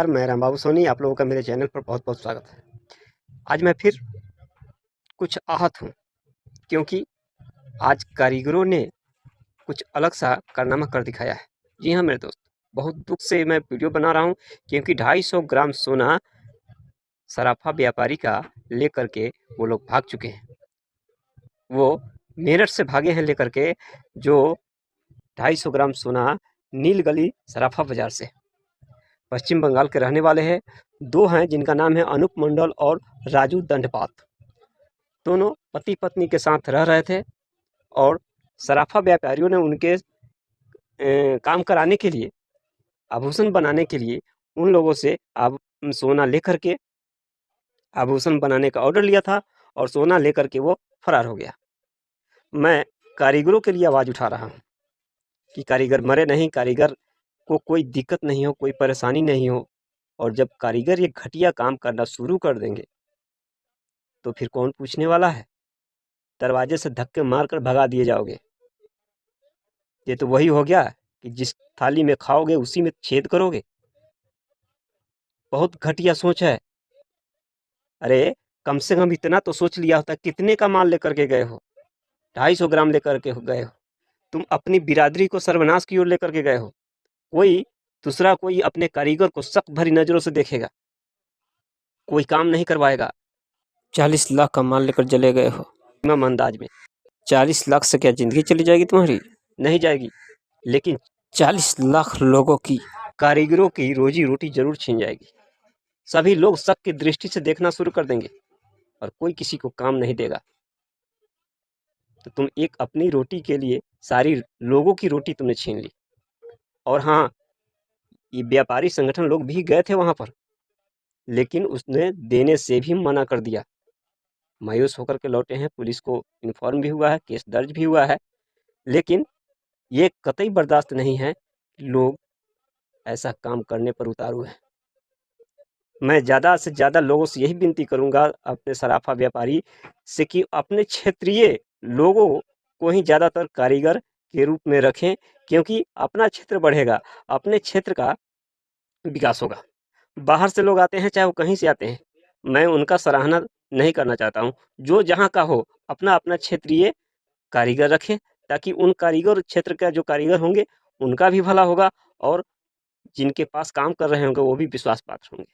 मैं रामबाबू सोनी, आप लोगों का मेरे चैनल पर बहुत बहुत स्वागत है। आज मैं फिर कुछ आहत हूँ, क्योंकि आज कारीगरों ने कुछ अलग सा कारनामा कर दिखाया है। जी हाँ मेरे दोस्त, बहुत दुख से मैं वीडियो बना रहा हूँ, क्योंकि 250 ग्राम सोना सराफा व्यापारी का लेकर के वो लोग भाग चुके हैं। वो मेरठ से भागे हैं लेकर के जो 250 ग्राम सोना नीलगली सराफा बाजार से। पश्चिम बंगाल के रहने वाले हैं। दो हैं जिनका नाम है अनूप मंडल और राजू दंडपात। दोनों पति पत्नी के साथ रह रहे थे और सराफा व्यापारियों ने उनके काम कराने के लिए, आभूषण बनाने के लिए उन लोगों से सोना लेकर के आभूषण बनाने का ऑर्डर लिया था और सोना लेकर के वो फरार हो गया। मैं कारीगरों के लिए आवाज़ उठा रहा हूँ कि कारीगर मरे नहीं, कारीगर को कोई दिक्कत नहीं हो, कोई परेशानी नहीं हो। और जब कारीगर ये घटिया काम करना शुरू कर देंगे तो फिर कौन पूछने वाला है? दरवाजे से धक्के मारकर भगा दिए जाओगे। ये तो वही हो गया कि जिस थाली में खाओगे उसी में छेद करोगे। बहुत घटिया सोच है। अरे कम से कम इतना तो सोच लिया होता, कितने का माल लेकर के गए हो? 250 ग्राम लेकर के गए हो। तुम अपनी बिरादरी को सर्वनाश की ओर लेकर के गए हो। कोई दूसरा कोई अपने कारीगर को शक भरी नजरों से देखेगा, कोई काम नहीं करवाएगा। 40 लाख का माल लेकर चले गए हो इमाम अंदाज में। 40 लाख से क्या जिंदगी चली जाएगी तुम्हारी? नहीं जाएगी, लेकिन 40 लाख लोगों की, कारीगरों की रोजी रोटी जरूर छीन जाएगी। सभी लोग शक की दृष्टि से देखना शुरू कर देंगे और कोई किसी को काम नहीं देगा। तो तुम एक अपनी रोटी के लिए सारी लोगों की रोटी तुमने छीन ली। और हाँ, ये व्यापारी संगठन लोग भी गए थे वहां पर, लेकिन उसने देने से भी मना कर दिया। मायूस होकर के लौटे हैं। पुलिस को इन्फॉर्म भी हुआ है, केस दर्ज भी हुआ है, लेकिन ये कतई बर्दाश्त नहीं है कि लोग ऐसा काम करने पर उतारू हैं। मैं ज़्यादा से ज़्यादा लोगों से यही विनती करूंगा, अपने सराफा व्यापारी से, कि अपने क्षेत्रीय लोगों को ही ज़्यादातर कारीगर के रूप में रखें, क्योंकि अपना क्षेत्र बढ़ेगा, अपने क्षेत्र का विकास होगा। बाहर से लोग आते हैं, चाहे वो कहीं से आते हैं, मैं उनका सराहना नहीं करना चाहता हूँ। जो जहाँ का हो, अपना अपना क्षेत्रीय कारीगर रखें, ताकि उन कारीगर क्षेत्र का जो कारीगर होंगे उनका भी भला होगा और जिनके पास काम कर रहे होंगे वो भी विश्वास पात्र होंगे।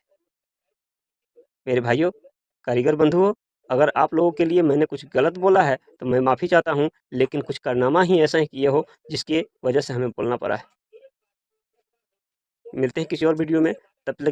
मेरे भाइयों, कारीगर बंधुओं, अगर आप लोगों के लिए मैंने कुछ गलत बोला है तो मैं माफ़ी चाहता हूँ, लेकिन कुछ कारनामा ही ऐसा ही किए हो जिसकी वजह से हमें बोलना पड़ा है। मिलते हैं किसी और वीडियो में, तब तक